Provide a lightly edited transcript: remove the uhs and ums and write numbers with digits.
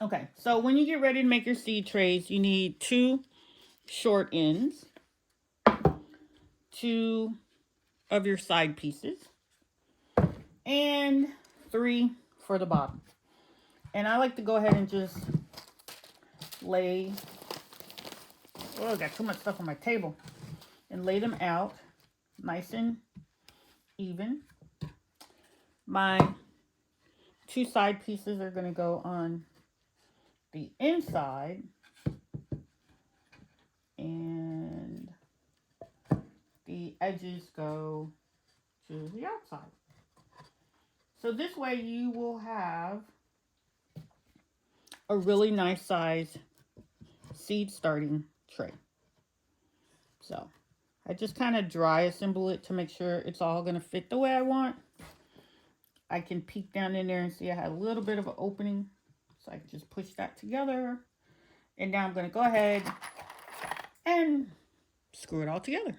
Okay, so when you get ready to make your seed trays, you need 2 short ends, 2 of your side pieces, and 3 for the bottom. And I like to go ahead and just lay, oh, I got too much stuff on my table, and lay them out nice and even. My 2 side pieces are going to go on the inside, and the edges go to the outside. So this way you will have a really nice size seed starting tray. So I just kind of dry assemble it to make sure it's all going to fit the way I want. I can peek down in there and see I had a little bit of an opening. So I can just push that together. And now I'm going to go ahead and screw it all together.